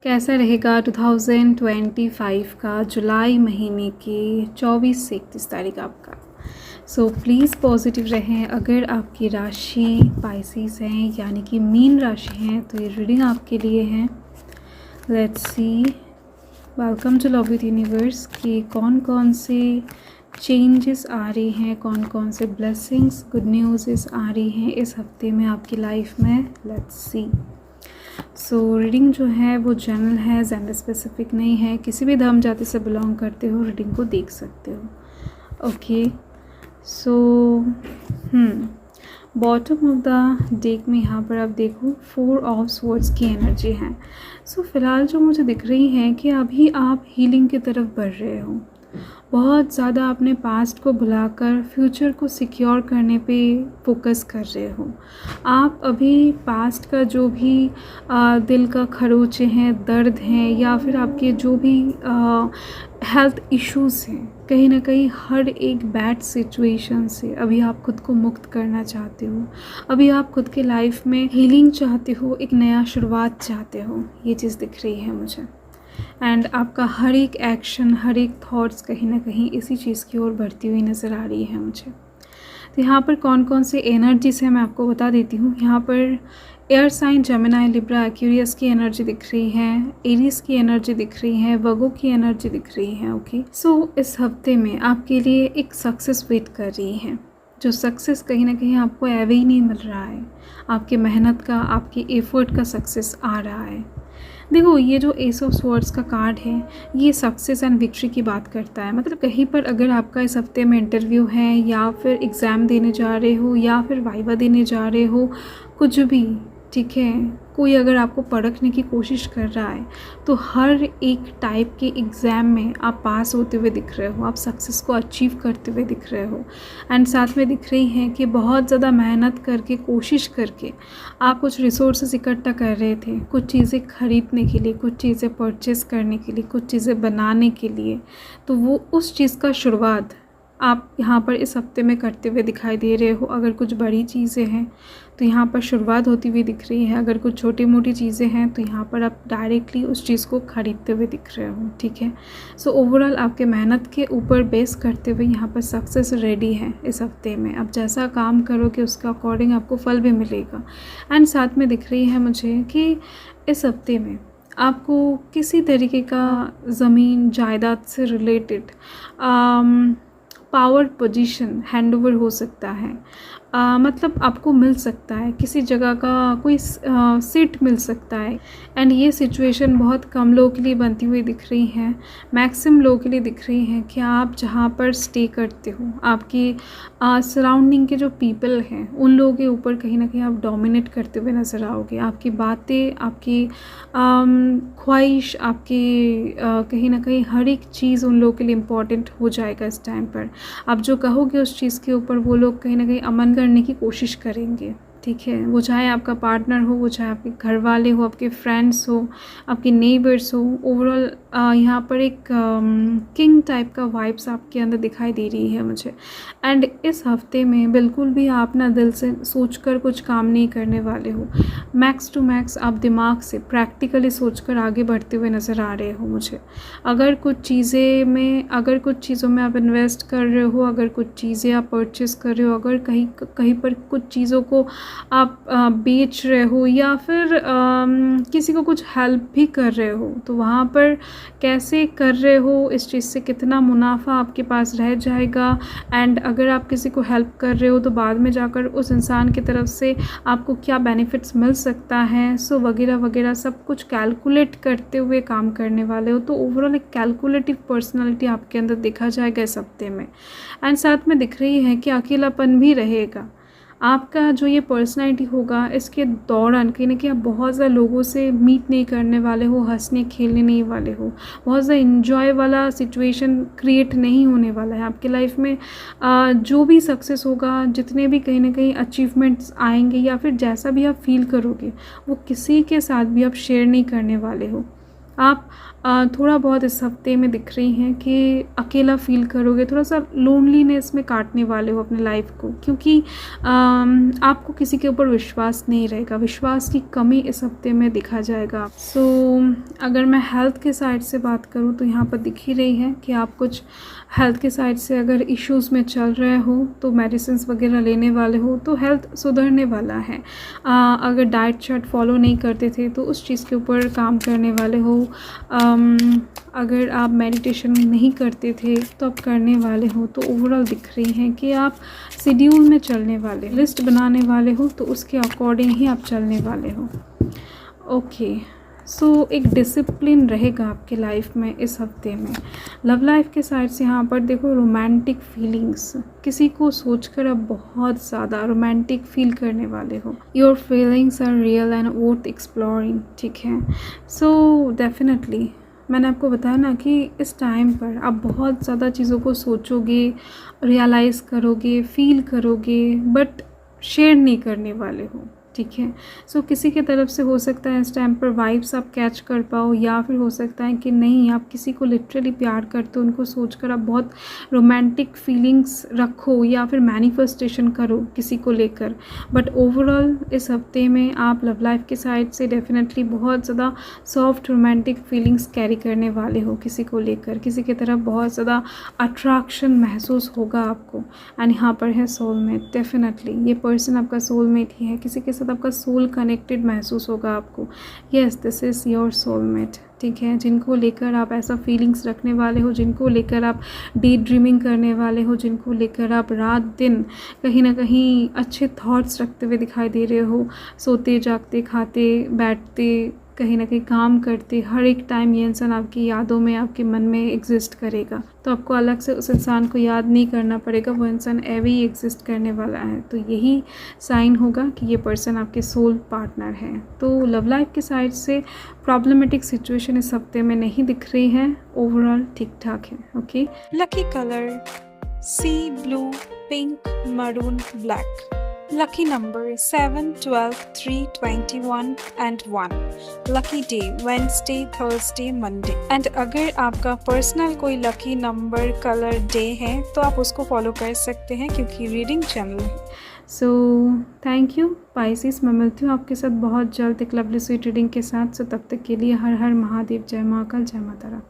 कैसा रहेगा 2025 का जुलाई महीने के 24 से 31 तारीख आपका। सो प्लीज़ पॉजिटिव रहें। अगर आपकी राशि पाइसेस हैं यानी कि मीन राशि हैं तो ये रीडिंग आपके लिए है। Let's see, welcome to love with universe कि कौन कौन से चेंजेस आ रही हैं, कौन कौन से ब्लेसिंग्स गुड न्यूज़ आ रही हैं इस हफ्ते में आपकी लाइफ में। Let's see. सो रीडिंग जो है वो जनरल है, जेंडर स्पेसिफिक नहीं है। किसी भी धर्म जाति से बिलोंग करते हो रीडिंग को देख सकते हो। Okay, so bottom of the deck में यहाँ पर आप देखो 4 ऑफ स्वॉर्ड्स की एनर्जी है। सो फिलहाल जो मुझे दिख रही है कि अभी आप हीलिंग की तरफ बढ़ रहे हो। बहुत ज़्यादा अपने पास्ट को भुलाकर फ्यूचर को सिक्योर करने पे फोकस कर रहे हो। आप अभी पास्ट का जो भी दिल का खरोचे हैं, दर्द हैं, या फिर आपके जो भी हेल्थ इश्यूज़ हैं, कहीं ना कहीं हर एक बैड सिचुएशन से अभी आप खुद को मुक्त करना चाहते हो। अभी आप खुद के लाइफ में हीलिंग चाहते हो, एक नया शुरुआत चाहते हो। ये चीज़ दिख रही है मुझे। एंड आपका हर एक एक्शन, हर एक थॉट्स कहीं ना कहीं इसी चीज़ की ओर बढ़ती हुई नज़र आ रही है मुझे। तो यहाँ पर कौन कौन से एनर्जीज है मैं आपको बता देती हूँ। यहाँ पर air sign Gemini, Libra, Aquarius की एनर्जी दिख रही है, एरीज की एनर्जी दिख रही है, वर्गो की एनर्जी दिख रही है। ओके, सो इस हफ्ते में आपके लिए एक सक्सेस वेट कर रही है, जो सक्सेस कहीं ना कहीं आपको एवे ही नहीं मिल रहा है। आपके मेहनत का, आपके एफर्ट का सक्सेस आ रहा है। देखो, ये जो एस ऑफ स्वॉर्ड्स का कार्ड है ये सक्सेस एंड विक्ट्री की बात करता है। मतलब कहीं पर अगर आपका इस हफ्ते में इंटरव्यू है, या फिर एग्ज़ाम देने जा रहे हो, या फिर वाइवा देने जा रहे हो, कुछ भी, ठीक है, कोई अगर आपको परखने की कोशिश कर रहा है तो हर एक टाइप के एग्ज़ाम में आप पास होते हुए दिख रहे हो, आप सक्सेस को अचीव करते हुए दिख रहे हो। एंड साथ में दिख रही हैं कि बहुत ज़्यादा मेहनत करके, कोशिश करके आप कुछ रिसोर्सेज इकट्ठा कर रहे थे, कुछ चीज़ें खरीदने के लिए, कुछ चीज़ें परचेज़ करने के लिए, कुछ चीज़ें बनाने के लिए। तो वो उस चीज़ का शुरुआत आप यहाँ पर इस हफ्ते में करते हुए दिखाई दे रहे हो। अगर कुछ बड़ी चीज़ें हैं तो यहाँ पर शुरुआत होती हुई दिख रही है। अगर कुछ छोटी मोटी चीज़ें हैं तो यहाँ पर आप डायरेक्टली उस चीज़ को खरीदते हुए दिख रहे हो। ठीक है, सो ओवरऑल आपके मेहनत के ऊपर बेस करते हुए यहाँ पर सक्सेस रेडी है इस हफ्ते में। आप जैसा काम करोगे उसके अकॉर्डिंग आपको फल भी मिलेगा। एंड साथ में दिख रही है मुझे कि इस हफ्ते में आपको किसी तरीके का ज़मीन जायदाद से रिलेटेड पावर पोजीशन हैंडओवर हो सकता है। मतलब आपको मिल सकता है, किसी जगह का कोई सीट मिल सकता है। एंड ये सिचुएशन बहुत कम लोगों के लिए बनती हुई दिख रही है, मैक्सिमम लोगों के लिए दिख रही है कि आप जहाँ पर स्टे करते हो, आपकी सराउंडिंग के जो पीपल हैं उन लोगों के ऊपर कहीं ना कहीं आप डोमिनेट करते हुए नज़र आओगे। आपकी बातें, आपकी ख्वाहिश, आपकी कहीं ना कहीं हर एक चीज़ उन लोगों के लिए इम्पॉर्टेंट हो जाएगा इस टाइम पर। आप जो कहोगे उस चीज़ के ऊपर वो लोग कहीं ना कहीं अमन करने की कोशिश करेंगे। ठीक है, वो चाहे आपका पार्टनर हो, वो चाहे आपके घर वाले हो, आपके फ्रेंड्स हो, आपके नेबर्स हो। ओवरऑल यहाँ पर एक किंग टाइप का वाइब्स आपके अंदर दिखाई दे रही है मुझे। एंड इस हफ्ते में बिल्कुल भी आप ना दिल से सोचकर कुछ काम नहीं करने वाले हो। मैक्स टू मैक्स आप दिमाग से प्रैक्टिकली सोचकर आगे बढ़ते हुए नज़र आ रहे हो मुझे। अगर कुछ चीज़ों में आप इन्वेस्ट कर रहे हो, अगर कुछ चीज़ें आप परचेस कर रहे हो, अगर कहीं पर कुछ चीज़ों को आप बेच रहे हो, या फिर किसी को कुछ हेल्प भी कर रहे हो, तो वहाँ पर कैसे कर रहे हो, इस चीज़ से कितना मुनाफा आपके पास रह जाएगा। एंड अगर आप किसी को हेल्प कर रहे हो तो बाद में जाकर उस इंसान की तरफ से आपको क्या बेनिफिट्स मिल सकता है, सो वगैरह वगैरह सब कुछ कैलकुलेट करते हुए काम करने वाले हो। तो ओवरऑल एक कैलकुलेटिव पर्सनालिटी आपके अंदर देखा जाएगा इस हफ्ते में। एंड साथ में दिख रही है कि अकेलापन भी रहेगा। आपका जो ये पर्सनैलिटी होगा इसके दौरान कहीं ना कहीं आप बहुत ज़्यादा लोगों से मीट नहीं करने वाले हो, हंसने खेलने नहीं वाले हो, बहुत ज़्यादा इन्जॉय वाला सिचुएशन क्रिएट नहीं होने वाला है आपके लाइफ में। जो भी सक्सेस होगा, जितने भी कहीं ना कहीं अचीवमेंट्स आएंगे, या फिर जैसा भी आप फील करोगे वो किसी के साथ भी आप शेयर नहीं करने वाले हो। आप थोड़ा बहुत इस हफ्ते में दिख रही हैं कि अकेला फ़ील करोगे, थोड़ा-सा लोनलीनेस में काटने वाले हो अपने लाइफ़ को, क्योंकि आपको किसी के ऊपर विश्वास नहीं रहेगा, विश्वास की कमी इस हफ्ते में दिखा जाएगा। सो अगर मैं हेल्थ के साइड से बात करूँ तो यहाँ पर दिख ही रही है कि आप कुछ हेल्थ के साइड से अगर इश्यूज़ में चल रहे हो तो मेडिसिन्स वगैरह लेने वाले हो तो हेल्थ सुधरने वाला है। अगर डाइट चार्ट फॉलो नहीं करते थे तो उस चीज़ के ऊपर काम करने वाले हो। अगर आप मेडिटेशन नहीं करते थे तो आप करने वाले हो। तो ओवरऑल दिख रही हैं कि आप शेड्यूल में चलने वाले, लिस्ट बनाने वाले हो, तो उसके अकॉर्डिंग ही आप चलने वाले हो। ओके, सो एक डिसिप्लिन रहेगा आपके लाइफ में इस हफ्ते में। लव लाइफ के साइड से यहाँ पर देखो रोमांटिक फीलिंग्स, किसी को सोचकर आप बहुत ज़्यादा रोमांटिक फील करने वाले हो। Your feelings are real and worth exploring, ठीक है। सो डेफिनेटली मैंने आपको बताया ना कि इस टाइम पर आप बहुत ज़्यादा चीज़ों को सोचोगे, रियलाइज़ करोगे, फील करोगे, बट शेयर नहीं करने वाले हो, ठीक है। सो किसी के तरफ से हो सकता है इस टाइम पर वाइब्स आप कैच कर पाओ, या फिर हो सकता है कि नहीं, आप किसी को लिटरली प्यार करते हो, उनको सोचकर आप बहुत रोमांटिक फीलिंग्स रखो या फिर मैनिफेस्टेशन करो किसी को लेकर। बट ओवरऑल इस हफ्ते में आप लव लाइफ के साइड से डेफिनेटली बहुत ज़्यादा सॉफ्ट रोमांटिक फीलिंग्स कैरी करने वाले हो किसी को लेकर, किसी की तरफ बहुत ज़्यादा अट्रैक्शन महसूस होगा आपको। एंड यहाँ पर है सोलमेट, डेफिनेटली ये पर्सन आपका सोलमेट ही है, किसी के साथ आपका सोल कनेक्टेड महसूस होगा आपको। Yes, this is your soulmate, ठीक है। जिनको लेकर आप ऐसा फीलिंग्स रखने वाले हो, जिनको लेकर आप डे ड्रीमिंग करने वाले हो, जिनको लेकर आप रात दिन कहीं ना कहीं अच्छे थॉट्स रखते हुए दिखाई दे रहे हो, सोते जागते खाते बैठते कहीं ना कहीं काम करते, हर एक टाइम ये इंसान आपकी यादों में, आपके मन में एग्जिस्ट करेगा। तो आपको अलग से उस इंसान को याद नहीं करना पड़ेगा, वो इंसान एवे ही एग्जिस्ट करने वाला है। तो यही साइन होगा कि ये पर्सन आपके सोल पार्टनर है। तो लव लाइफ के साइड से प्रॉब्लमेटिक सिचुएशन इस हफ्ते में नहीं दिख रही है, ओवरऑल ठीक ठाक है। Okay, lucky colour see blue, pink, maroon, black. Lucky number 7, 12, 3, 21 and 1. Lucky day Wednesday, Thursday, Monday. And अगर आपका पर्सनल कोई लकी नंबर, कलर, डे है तो आप उसको फॉलो कर सकते हैं क्योंकि रीडिंग चैनल है। So thank you Pisces. मैं मिलती हूँ आपके साथ बहुत जल्द एक लवली स्वीट रीडिंग के साथ। सो तब तक के लिए हर हर महादेव, जय महाकाल, जय माता रा।